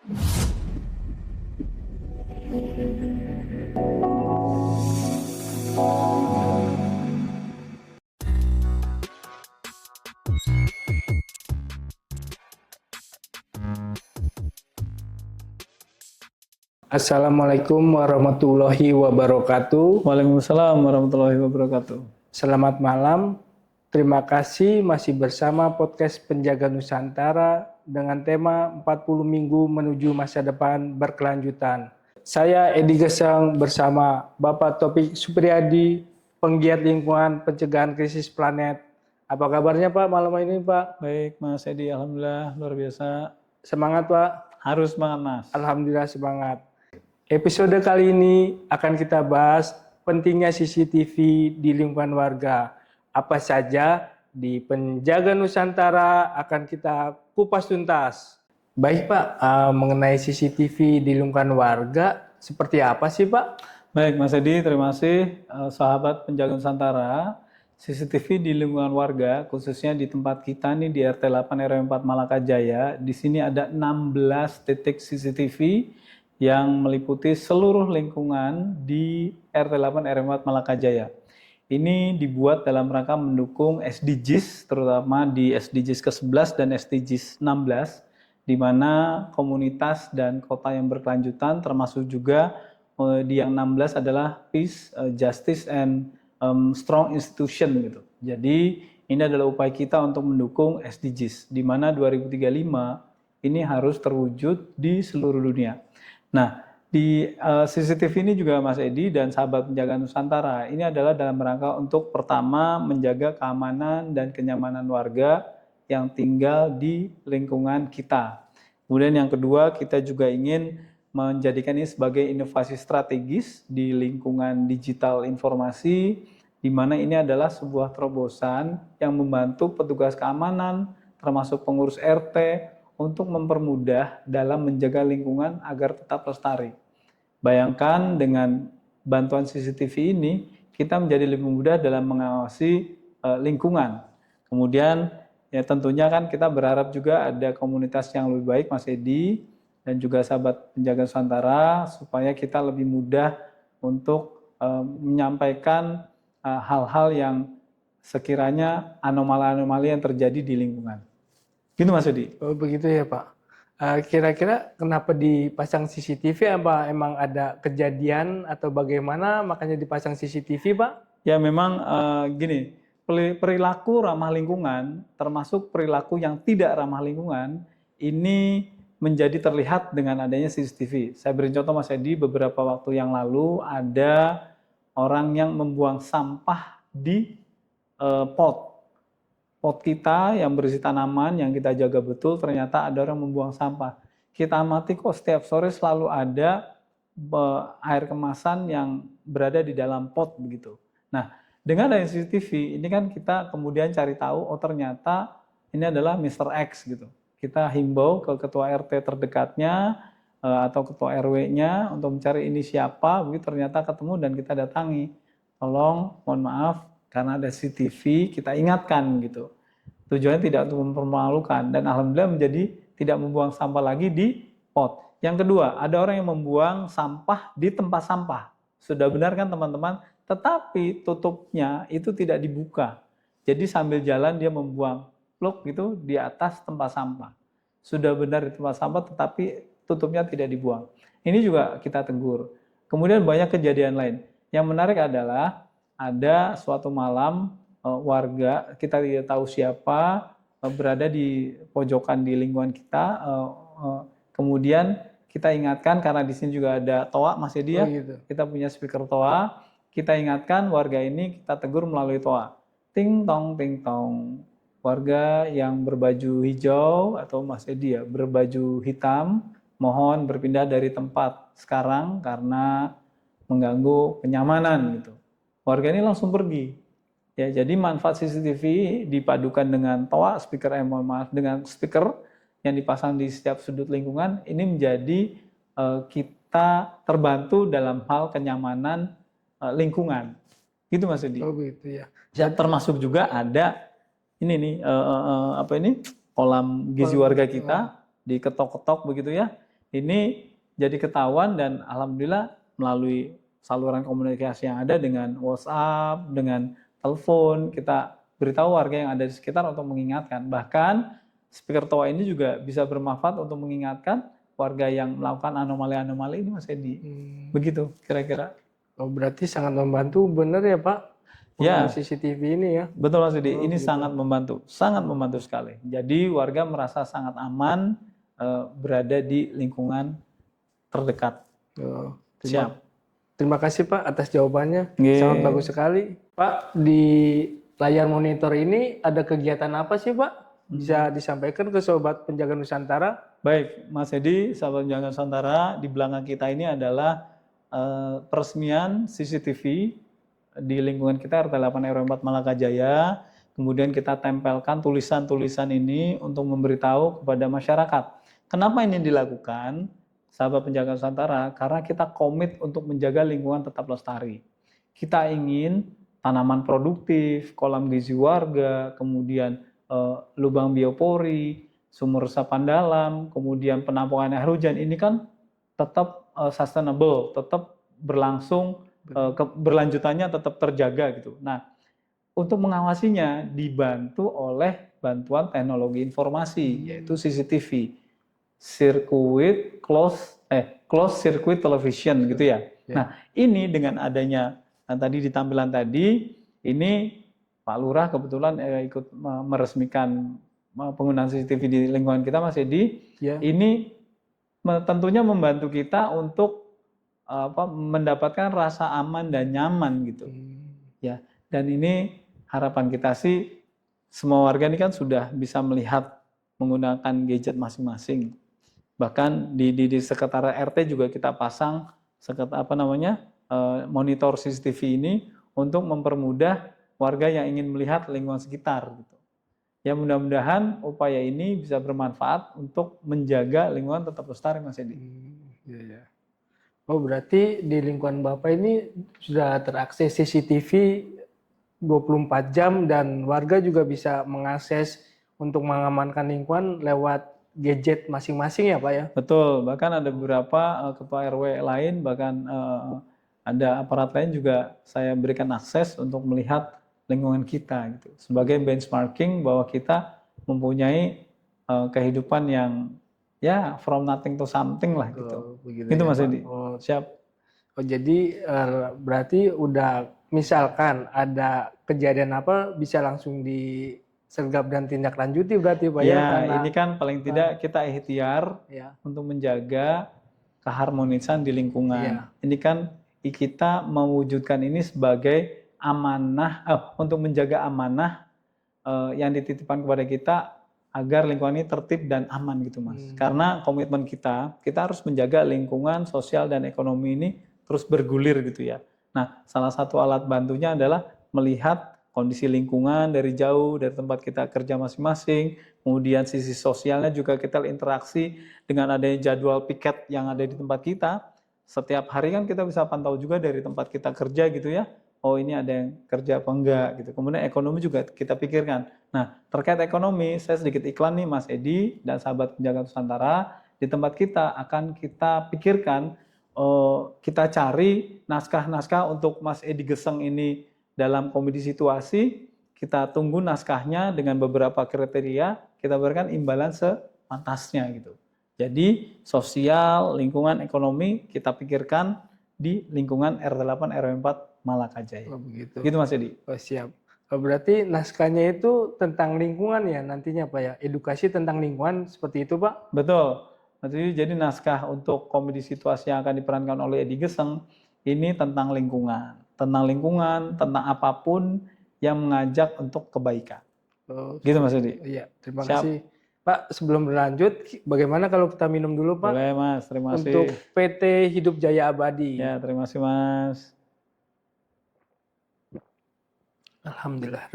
Assalamualaikum warahmatullahi wabarakatuh. Waalaikumsalam warahmatullahi wabarakatuh. Selamat malam. Terima kasih masih bersama podcast Penjaga Nusantara dengan tema 40 minggu menuju masa depan berkelanjutan. Saya Edi Gesang bersama Bapak Taufik Supriyadi, penggiat lingkungan pencegahan krisis planet. Apa kabarnya Pak malam ini Pak? Baik Mas Edi, alhamdulillah luar biasa. Semangat Pak? Harus semangat Mas. Alhamdulillah semangat. Episode kali ini akan kita bahas pentingnya CCTV di lingkungan warga. Apa saja di Penjaga Nusantara akan kita kupas tuntas. Baik Pak, mengenai CCTV di lingkungan warga, seperti apa sih Pak? Baik Mas Edi, terima kasih sahabat Penjaga Nusantara. CCTV di lingkungan warga, khususnya di tempat kita nih di RT 8 RW 4 Malaka Jaya, di sini ada 16 titik CCTV yang meliputi seluruh lingkungan di RT 8 RW 4 Malaka Jaya. Ini dibuat dalam rangka mendukung SDGs, terutama di SDGs ke-11 dan SDGs 16, di mana komunitas dan kota yang berkelanjutan, termasuk juga di yang 16 adalah peace, justice, and strong institution gitu. Jadi ini adalah upaya kita untuk mendukung SDGs, di mana 2035 ini harus terwujud di seluruh dunia. Nah, di CCTV ini juga Mas Edi dan sahabat Penjaga Nusantara, ini adalah dalam rangka untuk pertama menjaga keamanan dan kenyamanan warga yang tinggal di lingkungan kita. Kemudian yang kedua, kita juga ingin menjadikan ini sebagai inovasi strategis di lingkungan digital informasi, di mana ini adalah sebuah terobosan yang membantu petugas keamanan, termasuk pengurus RT, untuk mempermudah dalam menjaga lingkungan agar tetap lestari. Bayangkan dengan bantuan CCTV ini, kita menjadi lebih mudah dalam mengawasi lingkungan. Kemudian ya tentunya kan kita berharap juga ada komunitas yang lebih baik Mas Edi dan juga sahabat Penjaga Nusantara supaya kita lebih mudah untuk menyampaikan hal-hal yang sekiranya anomali-anomali yang terjadi di lingkungan. Gitu Mas Edi. Oh begitu ya Pak. Kira-kira kenapa dipasang CCTV? Apa emang ada kejadian atau bagaimana makanya dipasang CCTV Pak? Ya memang gini, perilaku ramah lingkungan termasuk perilaku yang tidak ramah lingkungan ini menjadi terlihat dengan adanya CCTV. Saya beri contoh Mas Edi, beberapa waktu yang lalu ada orang yang membuang sampah di pot kita yang berisi tanaman yang kita jaga betul, ternyata ada orang membuang sampah. Kita amati kok setiap sore selalu ada air kemasan yang berada di dalam pot begitu. Nah, dengan adanya CCTV ini kan kita kemudian cari tahu, oh ternyata ini adalah Mr. X gitu. Kita himbau ke ketua RT terdekatnya atau ketua RW-nya untuk mencari ini siapa, begitu ternyata ketemu dan kita datangi. Tolong, mohon maaf, karena ada CCTV, kita ingatkan gitu. Tujuannya tidak untuk mempermalukan dan alhamdulillah menjadi tidak membuang sampah lagi di pot. Yang kedua, ada orang yang membuang sampah di tempat sampah. Sudah benar kan teman-teman? Tetapi tutupnya itu tidak dibuka. Jadi sambil jalan dia membuang pluk gitu di atas tempat sampah. Sudah benar di tempat sampah tetapi tutupnya tidak dibuang. Ini juga kita tegur. Kemudian banyak kejadian lain. Yang menarik adalah ada suatu malam warga, kita tidak tahu siapa, berada di pojokan di lingkungan kita, kemudian kita ingatkan karena di sini juga ada toa Mas Edi ya, gitu. Kita punya speaker toa, kita ingatkan warga ini, kita tegur melalui toa. Ting tong, warga yang berbaju hijau atau Mas Edi ya, berbaju hitam, mohon berpindah dari tempat sekarang karena mengganggu kenyamanan gitu. Warga ini langsung pergi. Ya, jadi manfaat CCTV dipadukan dengan toa, dengan speaker yang dipasang di setiap sudut lingkungan, ini menjadi kita terbantu dalam hal kenyamanan lingkungan. Gitu Mas Edi. Oh gitu ya. Termasuk juga ada ini nih kolam gizi warga kita diketok-ketok begitu ya. ini jadi ketahuan dan alhamdulillah melalui saluran komunikasi yang ada dengan WhatsApp, dengan telepon, kita beritahu warga yang ada di sekitar untuk mengingatkan. Bahkan speaker toa ini juga bisa bermanfaat untuk mengingatkan warga yang melakukan anomali-anomali ini, Mas Edi. Begitu kira-kira. Oh, berarti sangat membantu, benar ya Pak? Ya, Penggunaan CCTV ini ya. betul Mas Edi. Ini gitu. sangat membantu sekali. Jadi warga merasa sangat aman berada di lingkungan terdekat. Oh, Siap. Terima kasih Pak atas jawabannya. Nggih. Sangat bagus sekali. Pak, di layar monitor ini ada kegiatan apa sih Pak? Bisa disampaikan ke Sobat Penjaga Nusantara? Baik, Mas Edi, sahabat Penjaga Nusantara, di belakang kita ini adalah peresmian CCTV di lingkungan kita RT 8 RW 4 Malakajaya. Kemudian kita tempelkan tulisan-tulisan ini untuk memberitahu kepada masyarakat. Kenapa ini dilakukan, sahabat Penjaga Nusantara? Karena kita komit untuk menjaga lingkungan tetap lestari. Kita ingin tanaman produktif, kolam gizi warga, kemudian lubang biopori, sumur resapan dalam, kemudian penampungan air hujan ini kan tetap sustainable, tetap berlangsung, berlanjutannya tetap terjaga gitu. Nah, untuk mengawasinya dibantu oleh bantuan teknologi informasi, yaitu CCTV, closed circuit television gitu ya. Nah, ini dengan adanya tadi di tampilan tadi, ini Pak Lurah kebetulan ikut meresmikan penggunaan CCTV di lingkungan kita, Mas Edi. Ini tentunya membantu kita untuk mendapatkan rasa aman dan nyaman gitu. Ya, dan ini harapan kita sih semua warga ini kan sudah bisa melihat menggunakan gadget masing-masing. Bahkan di sekretariat RT juga kita pasang monitor CCTV ini untuk mempermudah warga yang ingin melihat lingkungan sekitar gitu. Ya mudah-mudahan upaya ini bisa bermanfaat untuk menjaga lingkungan tetap lestari, Mas Edi. Oh, berarti di lingkungan Bapak ini sudah terakses CCTV 24 jam dan warga juga bisa mengakses untuk mengamankan lingkungan lewat gadget masing-masing ya Pak ya? Betul, bahkan ada beberapa ketua RW lain, bahkan ada aparat lain juga saya berikan akses untuk melihat lingkungan kita gitu. Sebagai benchmarking bahwa kita mempunyai kehidupan yang ya from nothing to something lah gitu. Gitu ya, Mas Edi. Siap. Oh, jadi berarti udah misalkan ada kejadian apa bisa langsung disergap dan tindak lanjuti berarti Pak ya? Ya, ini kan paling tidak kita ikhtiar untuk menjaga keharmonisan di lingkungan. Ini kan kita mewujudkan ini sebagai amanah, untuk menjaga amanah yang dititipkan kepada kita agar lingkungan ini tertib dan aman gitu Mas. Karena komitmen kita harus menjaga lingkungan sosial dan ekonomi ini terus bergulir gitu ya. Nah, salah satu alat bantunya adalah melihat kondisi lingkungan dari jauh, dari tempat kita kerja masing-masing, kemudian sisi sosialnya juga kita interaksi dengan adanya jadwal piket yang ada di tempat kita. Setiap hari kan kita bisa pantau juga dari tempat kita kerja gitu ya. Oh ini ada yang kerja apa enggak gitu. Kemudian ekonomi juga kita pikirkan. Nah terkait ekonomi, saya sedikit iklan nih Mas Edi dan sahabat Penjaga Nusantara. Di tempat kita akan kita pikirkan, kita cari naskah-naskah untuk Mas Edi Geseng ini dalam komedi situasi. Kita tunggu naskahnya dengan beberapa kriteria, kita berikan imbalan sepantasnya gitu. Jadi sosial, lingkungan, ekonomi kita pikirkan di lingkungan RT 8 RW 4 Malakajaya. Oh, begitu. Gitu Mas Edi. Oh, siap. Oh, berarti naskahnya itu tentang lingkungan ya nantinya Pak ya? Edukasi tentang lingkungan seperti itu Pak? Betul. Jadi naskah untuk komedi situasi yang akan diperankan oleh Edi Geseng ini tentang lingkungan. Tentang lingkungan, tentang apapun yang mengajak untuk kebaikan. Oh, gitu Mas Edi. Iya, terima kasih. Pak, sebelum berlanjut, bagaimana kalau kita minum dulu Pak? Boleh Mas, terima kasih. Untuk PT Hidup Jaya Abadi. Ya, terima kasih Mas. Alhamdulillah.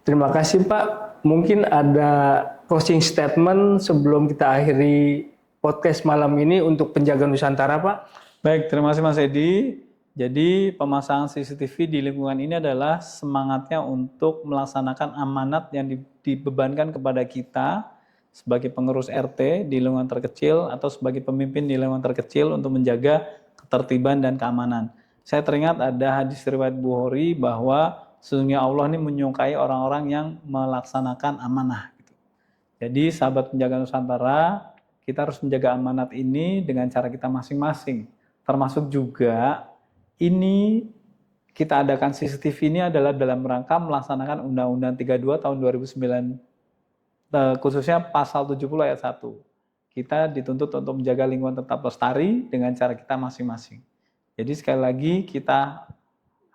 Terima kasih Pak. Mungkin ada closing statement sebelum kita akhiri podcast malam ini untuk Penjaga Nusantara Pak. Baik, terima kasih Mas Edi. Jadi pemasangan CCTV di lingkungan ini adalah semangatnya untuk melaksanakan amanat yang dibebankan kepada kita sebagai pengurus RT di lingkungan terkecil atau sebagai pemimpin di lingkungan terkecil untuk menjaga ketertiban dan keamanan. Saya teringat ada hadis riwayat Bukhari bahwa sesungguhnya Allah ini menyukai orang-orang yang melaksanakan amanah. Jadi sahabat penjaga Nusantara, kita harus menjaga amanat ini dengan cara kita masing-masing. Termasuk juga ini kita adakan CCTV ini adalah dalam rangka melaksanakan Undang-Undang 32 tahun 2009, khususnya pasal 70 ayat 1. Kita dituntut untuk menjaga lingkungan tetap lestari dengan cara kita masing-masing. Jadi sekali lagi kita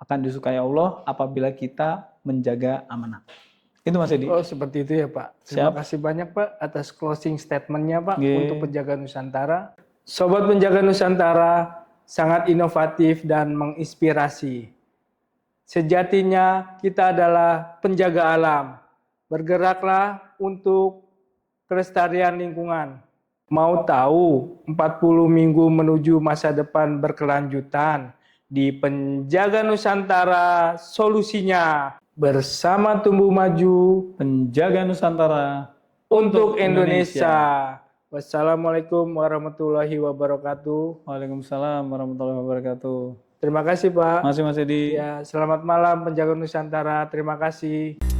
akan disukai Allah apabila kita menjaga amanah. Itu Mas Edi. Oh, seperti itu ya Pak. Terima kasih banyak Pak atas closing statement-nya Pak untuk Penjaga Nusantara. Sobat Penjaga Nusantara sangat inovatif dan menginspirasi. Sejatinya kita adalah penjaga alam. Bergeraklah untuk kelestarian lingkungan. Mau tahu 40 minggu menuju masa depan berkelanjutan di Penjaga Nusantara solusinya bersama tumbuh maju Penjaga Nusantara untuk Indonesia. Wassalamualaikum warahmatullahi wabarakatuh. Waalaikumsalam warahmatullahi wabarakatuh. Terima kasih Pak. Mas Edi. Ya, selamat malam Penjaga Nusantara. Terima kasih.